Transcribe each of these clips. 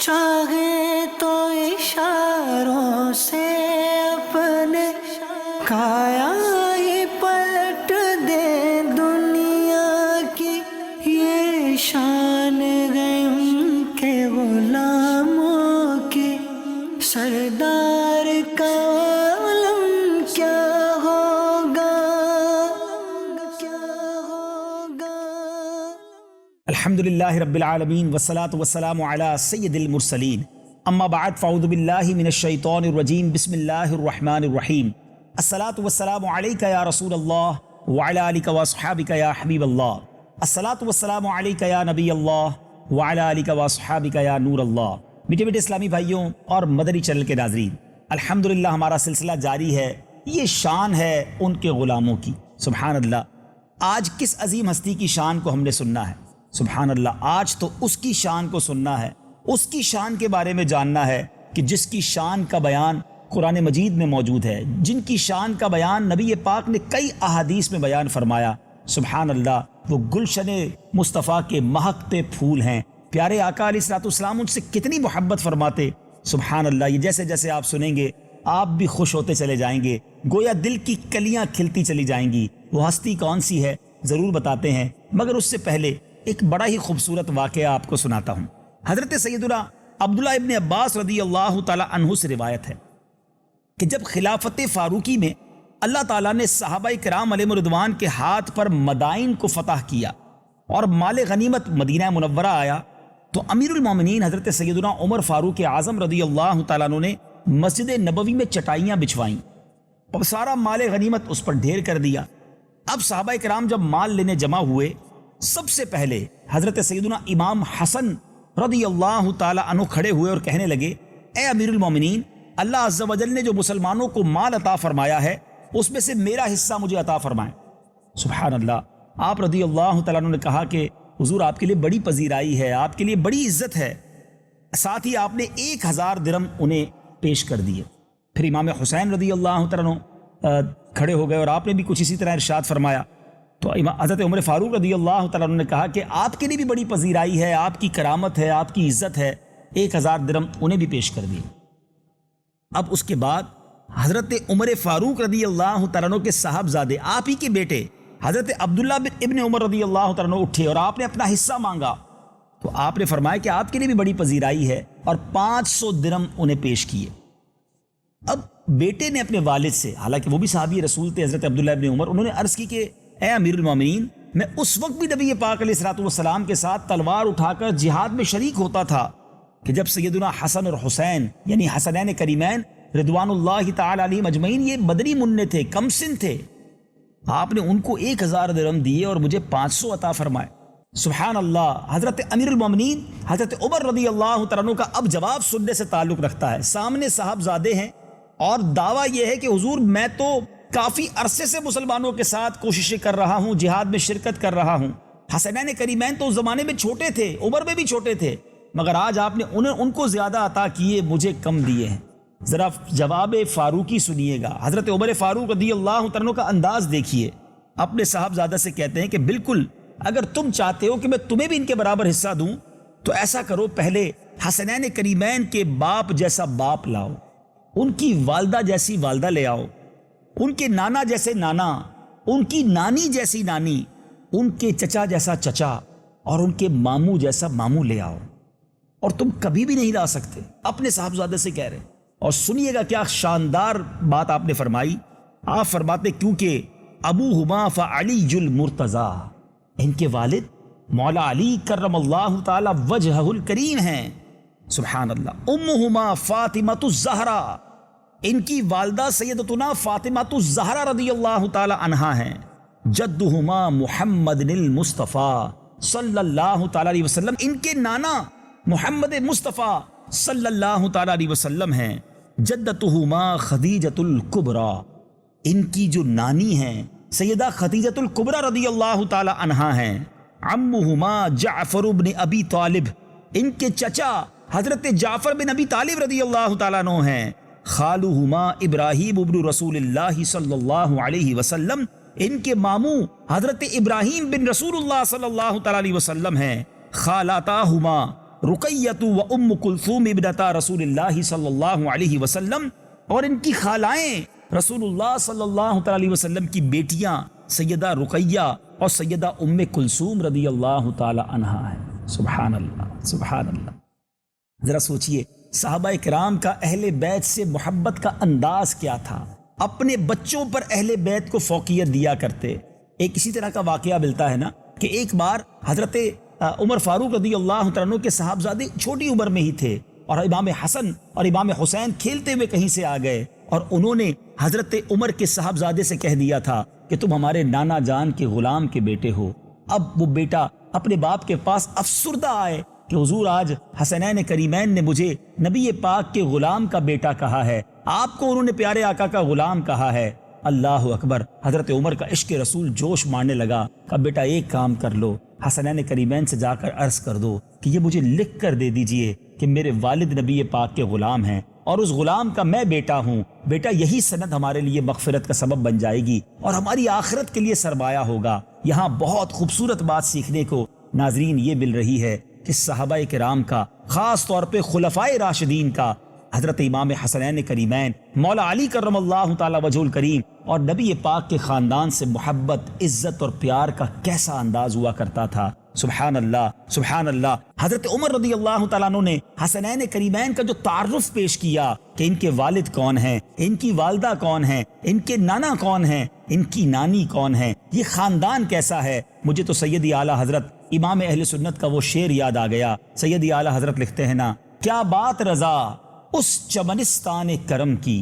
چاہے تو اشاروں سے اپنے کایا ہی پلٹ دے دنیا کی، یہ شان ہے ان کے غلاموں کی، سردار کا عالم کیا ہوگا، الحمدللہ رب العالمین والصلاة والسلام علی سید المرسلین، اما بعد فاعوذ باللہ من الشیطان الرجیم، بسم اللہ الرحمن الرحیم، الصلاة والسلام علیک یا رسول اللہ وعلی آلک واصحابک یا حبیب اللہ، الصلاة والسلام علیک یا نبی اللہ وعلی آلک واصحابک یا نور اللہ۔ میٹھے میٹھے اسلامی بھائیوں اور مدنی چینل کے ناظرین، الحمدللہ ہمارا سلسلہ جاری ہے، یہ شان ہے ان کے غلاموں کی۔ سبحان اللہ، آج کس عظیم ہستی کی شان کو ہم نے سننا ہے؟ سبحان اللہ، آج تو اس کی شان کو سننا ہے، اس کی شان کے بارے میں جاننا ہے کہ جس کی شان کا بیان قرآن مجید میں موجود ہے، جن کی شان کا بیان نبی پاک نے کئی احادیث میں بیان فرمایا۔ سبحان اللہ، وہ گلشن مصطفیٰ کے مہکتے پھول ہیں، پیارے آقا علیہ الصلوۃ والسلام ان سے کتنی محبت فرماتے۔ سبحان اللہ، یہ جیسے جیسے آپ سنیں گے آپ بھی خوش ہوتے چلے جائیں گے، گویا دل کی کلیاں کھلتی چلی جائیں گی۔ وہ ہستی کون سی ہے ضرور بتاتے ہیں، مگر اس سے پہلے ایک بڑا ہی خوبصورت واقعہ آپ کو سناتا ہوں۔ حضرت سیدنا عبداللہ ابن عباس رضی اللہ تعالی عنہ سے روایت ہے کہ جب خلافت فاروقی میں اللہ تعالیٰ نے صحابہ کرام علیہ رضوان کے ہاتھ پر مدائن کو فتح کیا اور مال غنیمت مدینہ منورہ آیا، تو امیر المومنین حضرت سیدنا عمر فاروق اعظم رضی اللہ تعالیٰ عنہ نے مسجد نبوی میں چٹائیاں بچھوائیں اور سارا مال غنیمت اس پر ڈھیر کر دیا۔ اب صحابہ کرام جب مال لینے جمع ہوئے، سب سے پہلے حضرت سیدنا امام حسن رضی اللہ تعالی عنہ کھڑے ہوئے اور کہنے لگے، اے امیر المومنین، اللہ عز و جل نے جو مسلمانوں کو مال عطا فرمایا ہے اس میں سے میرا حصہ مجھے عطا فرمائیں۔ سبحان اللہ، آپ رضی اللہ تعالیٰ عنہ نے کہا کہ حضور آپ کے لیے بڑی پذیرائی ہے، آپ کے لیے بڑی عزت ہے۔ ساتھ ہی آپ نے 1000 درہم انہیں پیش کر دیے۔ پھر امام حسین رضی اللہ تعالیٰ عنہ کھڑے ہو گئے اور آپ نے بھی کچھ اسی طرح ارشاد فرمایا۔ تو حضرت عمر فاروق رضی اللہ تعالیٰ عنہ نے کہا کہ آپ کے لیے بھی بڑی پذیرائی ہے، آپ کی کرامت ہے، آپ کی عزت ہے۔ 1000 درہم انہیں بھی پیش کر دیے۔ اب اس کے بعد حضرت عمر فاروق رضی اللہ تعالیٰ عنہ کے صاحبزادے، آپ ہی کے بیٹے حضرت عبداللہ ابن عمر رضی اللہ تعالیٰ عنہ اٹھے اور آپ نے اپنا حصہ مانگا، تو آپ نے فرمایا کہ آپ کے لیے بھی بڑی پذیرائی ہے، اور 500 درہم انہیں پیش کیے۔ اب بیٹے نے اپنے والد سے، حالانکہ وہ بھی صحابی رسول تھے حضرت عبداللہ ابن عمر، انہوں نے عرض کی کہ اے امیر المومنین، میں اس وقت بھی نبی پاک علیہ الصلوۃ والسلام کے ساتھ تلوار اٹھا کر جہاد میں شریک ہوتا تھا کہ جب سیدنا حسن اور حسین یعنی حسنین کریمین رضوان اللہ تعالی علیہم اجمعین یہ بدری منع تھے، کم سن تھے، آپ نے ان کو 1000 درہم دیے اور مجھے 500 عطا فرمائے۔ سبحان اللہ، حضرت امیر المومنین حضرت عمر رضی اللہ تعالیٰ عنہ کا اب جواب سننے سے تعلق رکھتا ہے۔ سامنے صاحبزادے ہیں اور دعویٰ یہ ہے کہ حضور میں تو کافی عرصے سے مسلمانوں کے ساتھ کوششیں کر رہا ہوں، جہاد میں شرکت کر رہا ہوں۔ حسنین کریمین تو اس زمانے میں چھوٹے تھے، عمر میں بھی چھوٹے تھے، مگر آج آپ نے ان کو زیادہ عطا کیے، مجھے کم دیے ہیں۔ ذرا جواب فاروقی سنیے گا، حضرت عمر فاروق رضی اللہ تعالیٰ کا انداز دیکھیے۔ اپنے صاحبزادہ سے کہتے ہیں کہ بالکل، اگر تم چاہتے ہو کہ میں تمہیں بھی ان کے برابر حصہ دوں تو ایسا کرو، پہلے حسنین کریمین کے باپ جیسا باپ لاؤ، ان کی والدہ جیسی والدہ لے آؤ، ان کے نانا جیسے نانا، ان کی نانی جیسی نانی، ان کے چچا جیسا چچا، اور ان کے ماموں جیسا ماموں لے آؤ، اور تم کبھی بھی نہیں لا سکتے۔ اپنے صاحبزادے سے کہہ رہے، اور سنیے گا کیا شاندار بات آپ نے فرمائی۔ آپ فرماتے کیونکہ ابوہما فعلی المرتضیٰ، ان کے والد مولا علی کرم اللہ تعالی وجہہ الکریم ہیں۔ سبحان اللہ۔ امہما فاطمۃ الزہرا، ان کی والدہ سیدتنا فاطمۃ الزہرا رضی اللہ تعالی عنہا ہیں۔ جدہما محمد المصطفیٰ صلی اللہ تعالی علیہ وسلم، ان کے نانا محمد مصطفیٰ صلی اللہ تعالی علیہ وسلم ہیں۔ جدتہما خدیجۃ الکبریٰ، ان کی جو نانی ہیں سیدہ خدیجۃ الکبریٰ رضی اللہ تعالی عنہا ہیں۔ عمہما جعفر بن ابی طالب، ان کے چچا حضرت جعفر بن ابی طالب رضی اللہ تعالیٰ عنہ ہیں۔ خالہما ابراہیم ابن رسول اللہ صلی اللہ علیہ وسلم، ان کے ماموں حضرت ابراہیم بن رسول اللہ صلی اللہ تعالیٰ علیہ وسلم ہیں۔ خالاتاہما رقیۃ و ام کلثوم ابنتا رسول اللہ صلی اللہ علیہ وسلم، اور ان کی خالائیں رسول اللہ صلی اللہ تعالی علیہ وسلم کی بیٹیاں سیدہ رقیہ اور سیدہ ام کلثوم رضی اللہ تعالی عنہا ہیں۔ سبحان اللہ، سبحان اللہ۔ ذرا سوچئے صحابہ کرام کا اہل بیت سے محبت کا انداز کیا تھا، اپنے بچوں پر اہل بیت کو فوقیت دیا کرتے۔ ایک اسی طرح کا واقعہ ملتا ہے نا کہ ایک بار حضرت عمر فاروق رضی اللہ تعالیٰ عنہ کے صاحبزادے چھوٹی عمر میں ہی تھے، اور امام حسن اور امام حسین کھیلتے ہوئے کہیں سے آ گئے، اور انہوں نے حضرت عمر کے صاحبزادے سے کہہ دیا تھا کہ تم ہمارے نانا جان کے غلام کے بیٹے ہو۔ اب وہ بیٹا اپنے باپ کے پاس افسردہ آئے کہ حضور آج حسنین کریمین نے مجھے نبی پاک کے غلام کا بیٹا کہا ہے، آپ کو انہوں نے پیارے آقا کا غلام کہا ہے۔ اللہ اکبر، حضرت عمر کا عشق رسول جوش مارنے لگا کہ بیٹا ایک کام کر لو، حسنین کریمین سے جا کر عرض کر دو کہ یہ مجھے لکھ کر دے دیجئے کہ میرے والد نبی پاک کے غلام ہیں اور اس غلام کا میں بیٹا ہوں۔ بیٹا یہی سند ہمارے لیے مغفرت کا سبب بن جائے گی اور ہماری آخرت کے لیے سرمایہ ہوگا۔ یہاں بہت خوبصورت بات سیکھنے کو ناظرین یہ مل رہی ہے کہ صحابہ کرام کا، خاص طور پہ خلفائے راشدین کا، حضرت امام حسنین کریمین، مولا علی کرم اللہ تعالی وجہ الکریم اور نبی پاک کے خاندان سے محبت، عزت اور پیار کا کیسا انداز ہوا کرتا تھا۔ سبحان اللہ، سبحان اللہ۔ حضرت عمر رضی اللہ تعالیٰ عنہ نے حسنین کریمین کا جو تعارف پیش کیا کہ ان کے والد کون ہیں، ان کی والدہ کون ہیں، ان کے نانا کون ہیں، ان کی نانی کون ہیں، یہ خاندان کیسا ہے، مجھے تو سیدی اعلیٰ حضرت امام اہل سنت کا وہ شعر یاد آ گیا۔ سیدی اعلیٰ حضرت لکھتے ہیں نا، کیا بات رضا اس چمنستان کرم کی،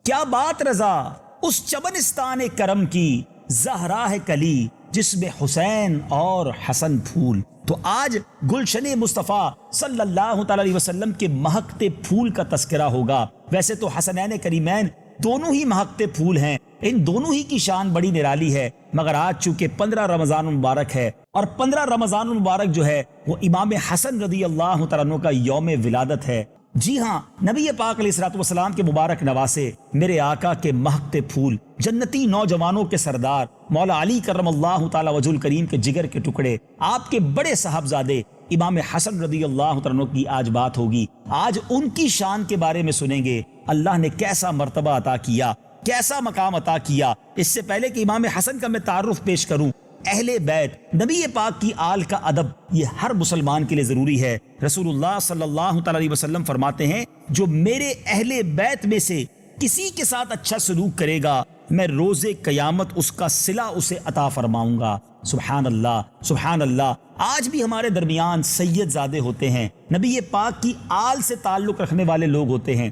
کیا بات رضا اس چمنستان کرم کی، زہرا ہے کلی جس میں حسین اور حسن پھول۔ تو آج گلشن مصطفیٰ صلی اللہ تعالی علیہ وسلم کے مہکتے پھول کا تذکرہ ہوگا۔ ویسے تو حسنین کریمین دونوں ہی مہکتے پھول ہیں، ان دونوں ہی کی شان بڑی نرالی ہے، مگر آج چونکہ 15 رمضان المبارک ہے اور 15 رمضان المبارک جو ہے وہ امام حسن رضی اللہ تعالیٰ عنہ کا یوم ولادت ہے۔ جی ہاں، نبی پاک علیہ الصلوۃ والسلام کے مبارک نواسے، میرے آقا کے مہکتے پھول، جنتی نوجوانوں کے سردار، مولا علی کرم اللہ تعالی وجہ الکریم کے جگر کے ٹکڑے، آپ کے بڑے صاحبزادے امام حسن رضی اللہ تعالیٰ عنہ کی آج بات ہوگی۔ آج ان کی شان کے بارے میں سنیں گے، اللہ نے کیسا مرتبہ عطا کیا، کیسا مقام عطا کیا۔ اس سے پہلے کہ امام حسن کا میں تعارف پیش کروں، اہل بیت، نبی پاک کی آل کا ادب، یہ ہر مسلمان کے لیے ضروری ہے۔ رسول اللہ صلی اللہ تعالی علیہ وسلم فرماتے ہیں، جو میرے اہل بیت میں سے کسی کے ساتھ اچھا سلوک کرے گا، میں روز قیامت اس کا صلہ اسے عطا فرماؤں گا۔ سبحان اللہ، سبحان اللہ۔ آج بھی ہمارے درمیان سید زادے ہوتے ہیں، نبی پاک کی آل سے تعلق رکھنے والے لوگ ہوتے ہیں،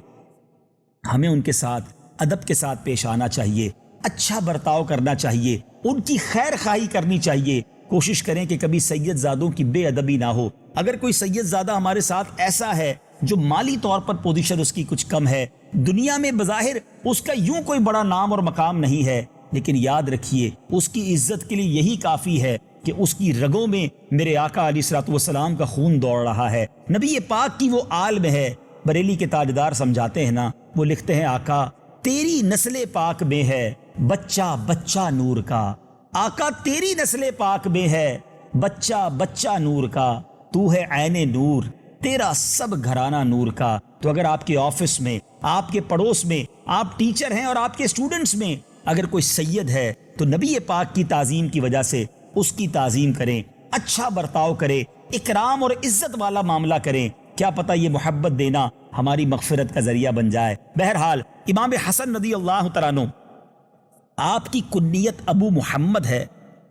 ہمیں ان کے ساتھ ادب کے ساتھ پیش آنا چاہیے، اچھا برتاؤ کرنا چاہیے، ان کی خیر خواہی کرنی چاہیے۔ کوشش کریں کہ کبھی سید زادوں کی بے ادبی نہ ہو۔ اگر کوئی سید زادہ ہمارے ساتھ ایسا ہے جو مالی طور پر پوزیشن اس کی کچھ کم ہے، دنیا میں بظاہر اس کا یوں کوئی بڑا نام اور مقام نہیں ہے، لیکن یاد رکھیے اس کی عزت کے لیے یہی کافی ہے کہ اس کی رگوں میں میرے آقا علیہ الصلوۃ والسلام کا خون دوڑ رہا ہے، نبی پاک کی وہ آل میں ہے۔ بریلی کے تاجدار سمجھاتے ہیں نا، وہ لکھتے ہیں، آقا تیری نسل پاک میں ہے بچہ بچہ نور کا، آقا تیری نسل پاک میں ہے بچہ بچہ نور کا، تو ہے عین نور، تیرا سب گھرانہ نور کا۔ تو اگر آپ کے آفس میں، آپ کے پڑوس میں، آپ ٹیچر ہیں اور آپ کے اسٹوڈنٹس میں اگر کوئی سید ہے تو نبی پاک کی تعظیم کی وجہ سے اس کی تعظیم کریں، اچھا برتاؤ کریں، اکرام اور عزت والا معاملہ کریں، کیا پتہ یہ محبت دینا ہماری مغفرت کا ذریعہ بن جائے۔ بہرحال امام حسن رضی اللہ تعالیٰ عنہ، آپ کی کنیت ابو محمد ہے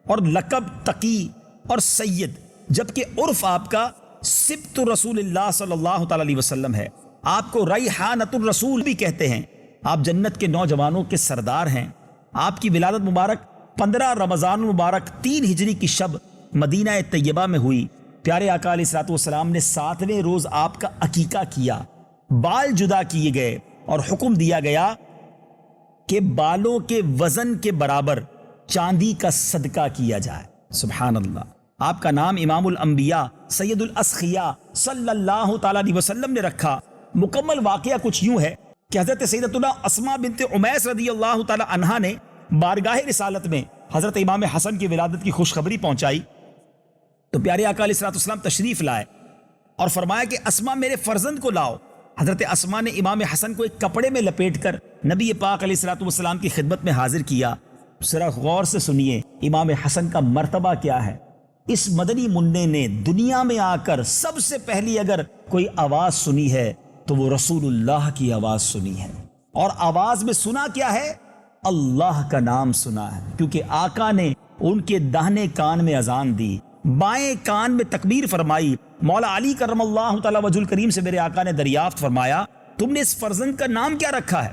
اور لقب تقی اور سید، جبکہ عرف آپ کا سبط رسول اللہ صلی اللہ تعالی علیہ وسلم ہے۔ آپ کو ریحانۃ الرسول بھی کہتے ہیں، آپ جنت کے نوجوانوں کے سردار ہیں۔ آپ کی ولادت مبارک 15 رمضان المبارک 3 ہجری کی شب مدینہ طیبہ میں ہوئی۔ پیارے آقا علیہ الصلوۃ والسلام نے 7ویں روز آپ کا عقیقہ کیا، بال جدا کیے گئے اور حکم دیا گیا کہ بالوں کے وزن کے برابر چاندی کا صدقہ کیا جائے۔ سبحان اللہ۔ آپ کا نام امام الانبیاء سید الاسخیاء صلی اللہ تعالی علیہ وسلم نے رکھا۔ مکمل واقعہ کچھ یوں ہے کہ حضرت سیدتنا اسماء بنت عمیس رضی اللہ تعالی عنہا نے بارگاہ رسالت میں حضرت امام حسن کی ولادت کی خوشخبری پہنچائی تو پیارے آقا علیہ الصلوۃ والسلام تشریف لائے اور فرمایا کہ اسما میرے فرزند کو لاؤ۔ حضرت اسما نے امام حسن کو ایک کپڑے میں لپیٹ کر نبی پاک علیہ الصلوۃ والسلام کی خدمت میں حاضر کیا۔ ذرا غور سے سنیے امام حسن کا مرتبہ کیا ہے۔ اس مدنی منع نے دنیا میں آ کر سب سے پہلی اگر کوئی آواز سنی ہے تو وہ رسول اللہ کی آواز سنی ہے، اور آواز میں سنا کیا ہے؟ اللہ کا نام سنا ہے، کیونکہ آقا نے ان کے داہنے کان میں اذان دی، بائیں کان میں تکبیر فرمائی۔ مولا علی کرم اللہ تعالی وجہ الکریم سے میرے آقا نے دریافت فرمایا تم نے اس فرزند کا نام کیا رکھا ہے؟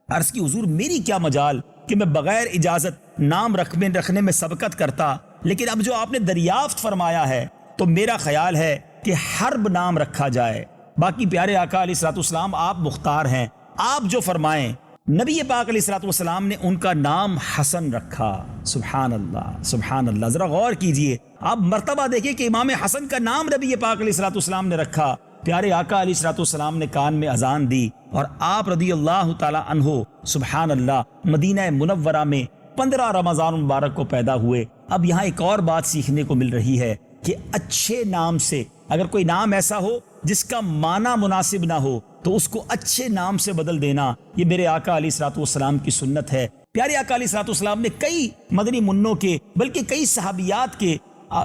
عرض کی حضور میری کیا مجال کہ میں بغیر اجازت نام رکھنے میں سبقت کرتا، لیکن اب جو آپ نے دریافت فرمایا ہے تو میرا خیال ہے کہ حرب نام رکھا جائے۔ باقی پیارے آقا علیہ الصلوۃ والسلام آپ مختار ہیں، آپ جو فرمائیں۔ نبی پاک علیہ الصلوۃ والسلام نے ان کا نام حسن رکھا۔ سبحان اللہ سبحان اللہ، ذرا غور کیجئے، آپ مرتبہ دیکھیں کہ امام حسن کا نام نبی پاک علیہ الصلوۃ والسلام نے رکھا۔ پیارے آقا علیہ الصلوۃ والسلام نے کان میں اذان دی اور آپ رضی اللہ تعالی عنہ سبحان اللہ مدینہ منورہ میں 15 رمضان مبارک کو پیدا ہوئے۔ اب یہاں ایک اور بات سیکھنے کو مل رہی ہے کہ اچھے نام سے اگر کوئی نام ایسا ہو جس کا معنی مناسب نہ ہو تو اس کو اچھے نام سے بدل دینا، یہ میرے آقا علیہ الصلوۃ والسلام کی سنت ہے۔ پیارے آقا علیہ الصلوۃ والسلام نے کئی مدنی منوں کے بلکہ کئی صحابیات کے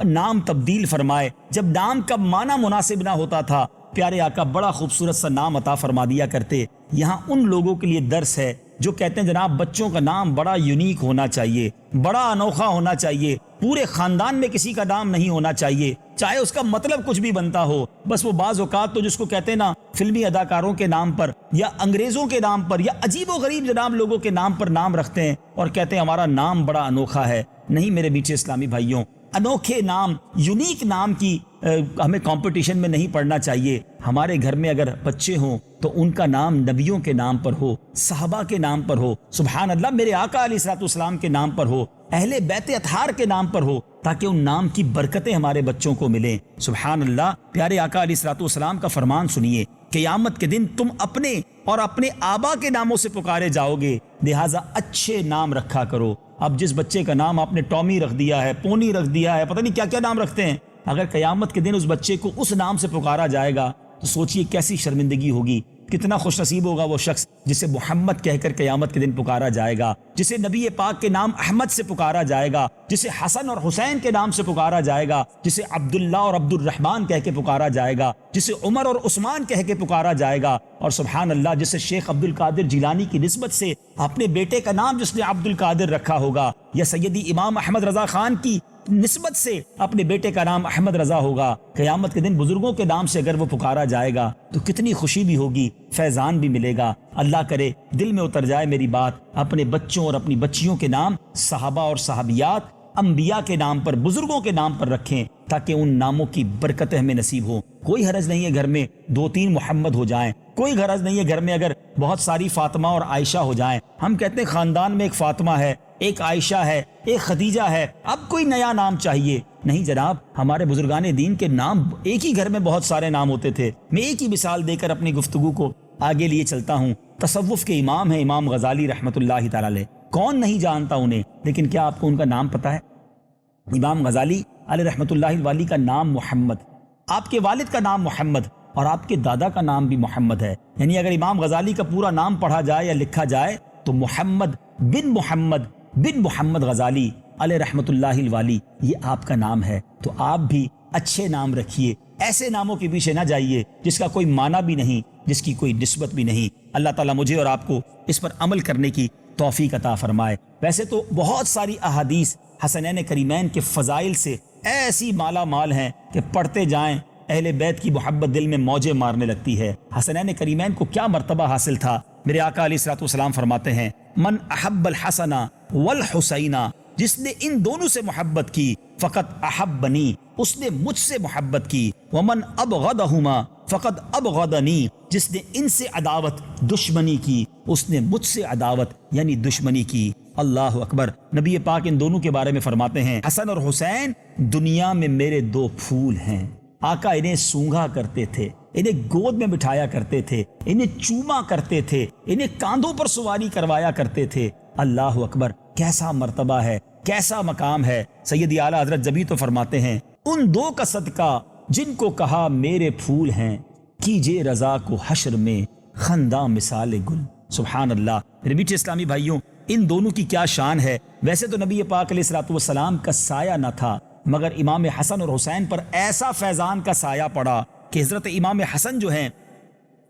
نام تبدیل فرمائے۔ جب نام کا معنی مناسب نہ ہوتا تھا پیارے آقا بڑا خوبصورت سا نام عطا فرما دیا کرتے۔ یہاں ان لوگوں کے لیے درس ہے جو کہتے ہیں جناب بچوں کا نام بڑا یونیک ہونا چاہیے، بڑا انوکھا ہونا چاہیے، پورے خاندان میں کسی کا نام نہیں ہونا چاہیے، چاہے اس کا مطلب کچھ بھی بنتا ہو۔ بس وہ بعض اوقات تو جس کو کہتے ہیں نا فلمی اداکاروں کے نام پر یا انگریزوں کے نام پر یا عجیب و غریب جناب لوگوں کے نام پر نام رکھتے ہیں اور کہتے ہیں ہمارا نام بڑا انوکھا ہے۔ نہیں میرے میٹھے اسلامی بھائیوں، انوکھے نام یونیک نام کی ہمیں کمپٹیشن میں نہیں پڑھنا چاہیے۔ ہمارے گھر میں اگر بچے ہوں تو ان کا نام نبیوں کے نام پر ہو، صحابہ کے نام پر ہو، سبحان اللہ میرے آقا علیہ الصلوۃ والسلام کے نام پر ہو، اہل بیت اطہار کے نام پر ہو، تاکہ ان نام کی برکتیں ہمارے بچوں کو ملیں۔ سبحان اللہ، پیارے آقا علیہ الصلوۃ والسلام کا فرمان سنیے، قیامت کے دن تم اپنے اور اپنے آبا کے ناموں سے پکارے جاؤ گے، لہٰذا اچھے نام رکھا کرو۔ اب جس بچے کا نام آپ نے ٹامی رکھ دیا ہے، پونی رکھ دیا ہے، پتہ نہیں کیا کیا نام رکھتے ہیں، اگر قیامت کے دن اس بچے کو اس نام سے پکارا جائے گا تو سوچئے کیسی شرمندگی ہوگی۔ کتنا خوش نصیب ہوگا وہ شخص جسے محمد کہہ کر قیامت کے دن پکارا جائے گا، جسے نبی پاک کے نام احمد سے پکارا جائے گا، جسے حسن اور حسین کے نام سے پکارا جائے گا، جسے عبداللہ اور عبد الرحمن کہہ کے پکارا جائے گا، جسے عمر اور عثمان کہہ کے پکارا جائے گا، اور سبحان اللہ جسے شیخ عبد القادر جیلانی کی نسبت سے اپنے بیٹے کا نام جس نے عبد القادر رکھا ہوگا، یا سیدی امام احمد رضا خان کی نسبت سے اپنے بیٹے کا نام احمد رضا ہوگا۔ قیامت کے دن بزرگوں کے نام سے اگر وہ پکارا جائے گا تو کتنی خوشی بھی ہوگی، فیضان بھی ملے گا۔ اللہ کرے دل میں اتر جائے میری بات، اپنے بچوں اور اپنی بچیوں کے نام صحابہ اور صحابیات انبیاء کے نام پر، بزرگوں کے نام پر رکھیں تاکہ ان ناموں کی برکتیں ہمیں نصیب ہوں۔ کوئی حرج نہیں ہے گھر میں 2-3 محمد ہو جائیں، کوئی غرض نہیں ہے گھر میں اگر بہت ساری فاطمہ اور عائشہ ہو جائیں۔ ہم کہتے ہیں خاندان میں ایک فاطمہ ہے، ایک عائشہ ہے، ایک خدیجہ ہے، اب کوئی نیا نام چاہیے؟ نہیں جناب، ہمارے بزرگان دین کے نام ایک ہی گھر میں بہت سارے نام ہوتے تھے۔ میں ایک ہی مثال دے کر اپنی گفتگو کو آگے لیے چلتا ہوں۔ تصوف کے امام ہیں امام غزالی رحمۃ اللہ تعالی علیہ، کون نہیں جانتا انہیں، لیکن کیا آپ کو ان کا نام پتہ ہے؟ امام غزالی علیہ رحمۃ اللہ والی کا نام محمد، آپ کے والد کا نام محمد اور آپ کے دادا کا نام بھی محمد ہے۔ یعنی اگر امام غزالی کا پورا نام پڑھا جائے یا لکھا جائے تو محمد بن محمد غزالی علیہ رحمۃ اللہ الوالی، یہ آپ کا نام ہے۔ تو آپ بھی اچھے نام رکھیے، ایسے ناموں کے پیچھے نہ جائیے جس کا کوئی معنی بھی نہیں، جس کی کوئی نسبت بھی نہیں۔ اللہ تعالیٰ مجھے اور آپ کو اس پر عمل کرنے کی توفیق عطا فرمائے۔ ویسے تو بہت ساری احادیث حسنین کریمین کے فضائل سے ایسی مالا مال ہیں کہ پڑھتے جائیں اہل بیت کی محبت دل میں موجیں مارنے لگتی ہے۔ حسنین کریمین کو کیا مرتبہ حاصل تھا؟ میرے آقا علیہ الصلوۃ والسلام فرماتے ہیں من احب الحسن والحسین، جس نے ان دونوں سے محبت کی فقط احبنی، اس نے مجھ سے محبت کی، ومن ابغضہما فقط ابغضنی، جس نے ان سے عداوت دشمنی کی اس نے مجھ سے عداوت یعنی دشمنی کی۔ اللہ اکبر۔ نبی پاک ان دونوں کے بارے میں فرماتے ہیں حسن اور حسین دنیا میں میرے 2 پھول ہیں۔ آقا انہیں سونگھا کرتے تھے، انہیں گود میں بٹھایا کرتے تھے، انہیں چوما کرتے تھے، انہیں کاندھوں پر سواری کروایا کرتے تھے۔ اللہ اکبر، کیسا مرتبہ ہے، کیسا مقام ہے۔ سیدی اعلیٰ حضرت جبھی تو فرماتے ہیں ان 2 کا صدقہ جن کو کہا میرے پھول ہیں، کیجے رضا کو حشر میں خنداں مثال گل۔ سبحان اللہ۔ میرے میٹھے اسلامی بھائیوں، ان دونوں کی کیا شان ہے۔ ویسے تو نبی پاک علیہ الصلوۃ والسلام کا سایہ نہ تھا، مگر امام حسن اور حسین پر ایسا فیضان کا سایہ پڑا کہ حضرت امام حسن جو ہیں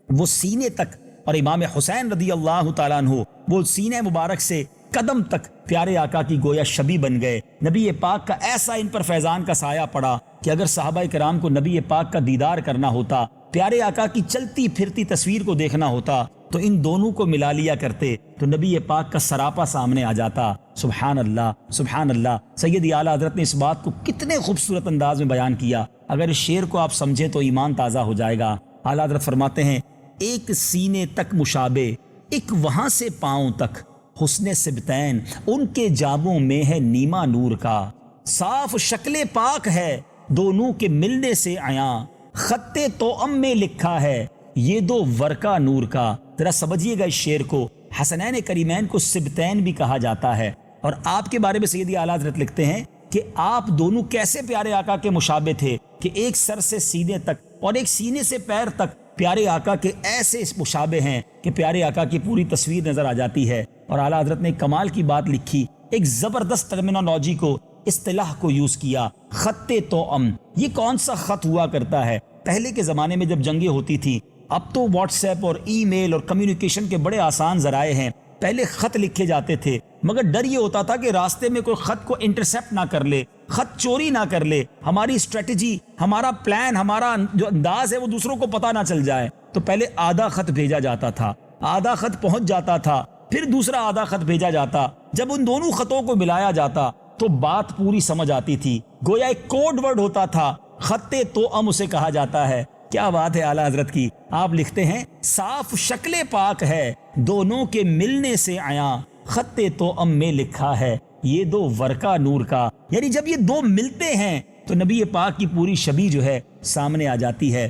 وہ سینے تک، اور امام حسین رضی اللہ تعالیٰ عنہ وہ سینے مبارک سے قدم تک پیارے آقا کی گویا شبی بن گئے۔ نبی پاک کا ایسا ان پر فیضان کا سایہ پڑا کہ اگر صحابہ کرام کو نبی پاک کا دیدار کرنا ہوتا، پیارے آقا کی چلتی پھرتی تصویر کو دیکھنا ہوتا، تو ان دونوں کو ملا لیا کرتے تو نبی پاک کا سراپا سامنے آ جاتا۔ سبحان اللہ، سبحان اللہ۔ سیدی اعلیٰ حضرت نے اس بات کو کتنے خوبصورت انداز میں بیان کیا، اگر اس شعر کو آپ سمجھیں تو ایمان تازہ ہو جائے گا۔ اعلیٰ حضرت فرماتے ہیں، ایک سینے تک مشابہ، ایک وہاں سے پاؤں تک، حسن سبتین ان کے جاموں میں ہے نیما نور کا، صاف شکل پاک ہے دونوں کے ملنے سے عیاں، خط توأم میں لکھا ہے یہ دو ورقہ نور کا۔ ذرا سمجھیے گا اس شعر کو، حسنین کریمین کو سبتین بھی کہا جاتا ہے، اور آپ کے بارے میں سیدی اعلیٰ حضرت لکھتے ہیں کہ آپ دونوں کیسے پیارے آقا کے مشابہ تھے کہ ایک سر سے سینے تک اور ایک سینے سے پیر تک پیارے آقا کے ایسے مشابہ ہیں کہ پیارے آقا کی پوری تصویر نظر آ جاتی ہے۔ اور اعلیٰ حضرت نے کمال کی بات لکھی، ایک زبردست ٹرمینالوجی کو، اصطلاح کو یوز کیا، خط توأم۔ یہ کون سا خط ہوا کرتا ہے؟ پہلے کے زمانے میں جب جنگیں ہوتی تھی، اب تو واٹس ایپ اور ای میل اور کمیونیکیشن کے بڑے آسان ذرائع ہیں، پہلے خط لکھے جاتے تھے، مگر ڈر یہ ہوتا تھا کہ راستے میں کوئی خط کو انٹرسیپٹ نہ کر لے، خط چوری نہ کر لے، ہماری اسٹریٹجی، ہمارا پلان، ہمارا جو انداز ہے وہ دوسروں کو پتہ نہ چل جائے۔ تو پہلے آدھا خط بھیجا جاتا تھا، آدھا خط پہنچ جاتا تھا، پھر دوسرا آدھا خط بھیجا جاتا۔ جب ان دونوں خطوں کو ملایا جاتا تو بات پوری سمجھ آتی تھی، گویا ایک کوڈ ورڈ ہوتا تھا، خط توأم اسے کہا جاتا ہے۔ کیا بات ہے اعلیٰ حضرت کی۔ آپ لکھتے ہیں، صاف شکل پاک ہے دونوں کے ملنے سے عیاں، خط توأم میں لکھا ہے یہ دو ورقہ نور کا۔ یعنی جب یہ دو ملتے ہیں تو نبی پاک کی پوری شبیہ جو ہے سامنے آ جاتی ہے۔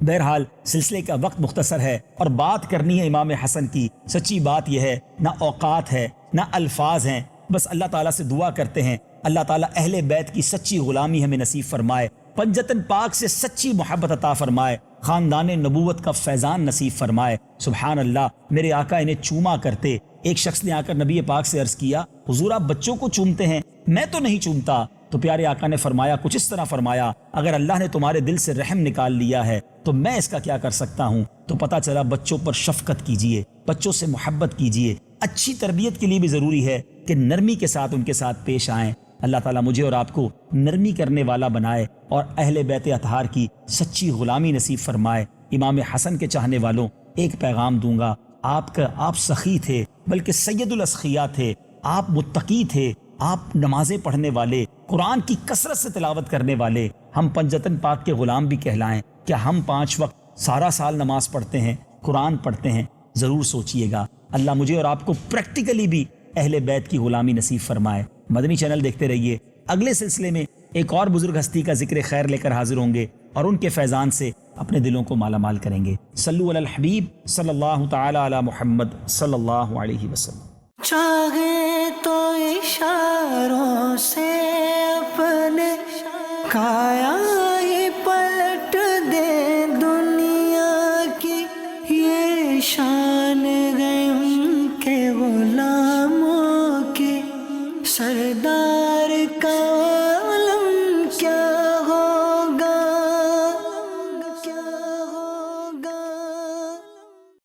بہرحال سلسلے کا وقت مختصر ہے اور بات کرنی ہے امام حسن کی۔ سچی بات یہ ہے، نہ اوقات ہے نہ الفاظ ہیں، بس اللہ تعالیٰ سے دعا کرتے ہیں اللہ تعالیٰ اہل بیت کی سچی غلامی ہمیں نصیب فرمائے، پنجتن پاک سے سچی محبت عطا فرمائے، خاندان نبوت کا فیضان نصیب فرمائے۔ سبحان اللہ۔ میرے آقا انہیں چوما کرتے۔ ایک شخص نے آ کر نبی پاک سے عرض کیا، حضور آپ بچوں کو چومتے ہیں، میں تو نہیں چومتا۔ تو پیارے آقا نے فرمایا، کچھ اس طرح فرمایا، اگر اللہ نے تمہارے دل سے رحم نکال لیا ہے تو میں اس کا کیا کر سکتا ہوں۔ تو پتہ چلا بچوں پر شفقت کیجئے، بچوں سے محبت کیجئے۔ اچھی تربیت کے لیے بھی ضروری ہے کہ نرمی کے ساتھ ان کے ساتھ پیش آئیں۔ اللہ تعالیٰ مجھے اور آپ کو نرمی کرنے والا بنائے اور اہل بیت اطہار کی سچی غلامی نصیب فرمائے۔ امام حسن کے چاہنے والوں، ایک پیغام دوں گا، آپ سخی تھے، بلکہ سید الاسخیاء تھے، آپ متقی تھے، آپ نمازیں پڑھنے والے، قرآن کی کثرت سے تلاوت کرنے والے۔ ہم پنجتن پاک کے غلام بھی کہلائیں۔ کیا ہم 5 وقت سارا سال نماز پڑھتے ہیں، قرآن پڑھتے ہیں؟ ضرور سوچئے گا۔ اللہ مجھے اور آپ کو پریکٹیکلی بھی اہل بیت کی غلامی نصیب فرمائے۔ مدنی چینل دیکھتے رہیے۔ اگلے سلسلے میں ایک اور بزرگ ہستی کا ذکر خیر لے کر حاضر ہوں گے اور ان کے فیضان سے اپنے دلوں کو مالا مال کریں گے۔ صلو علی الحبیب صلی اللہ تعالی علی محمد صلی اللہ علیہ وسلم۔ چاہے تو اشاروں سے اپنے کایا ہی پلٹ دے دنیا کی یہ شان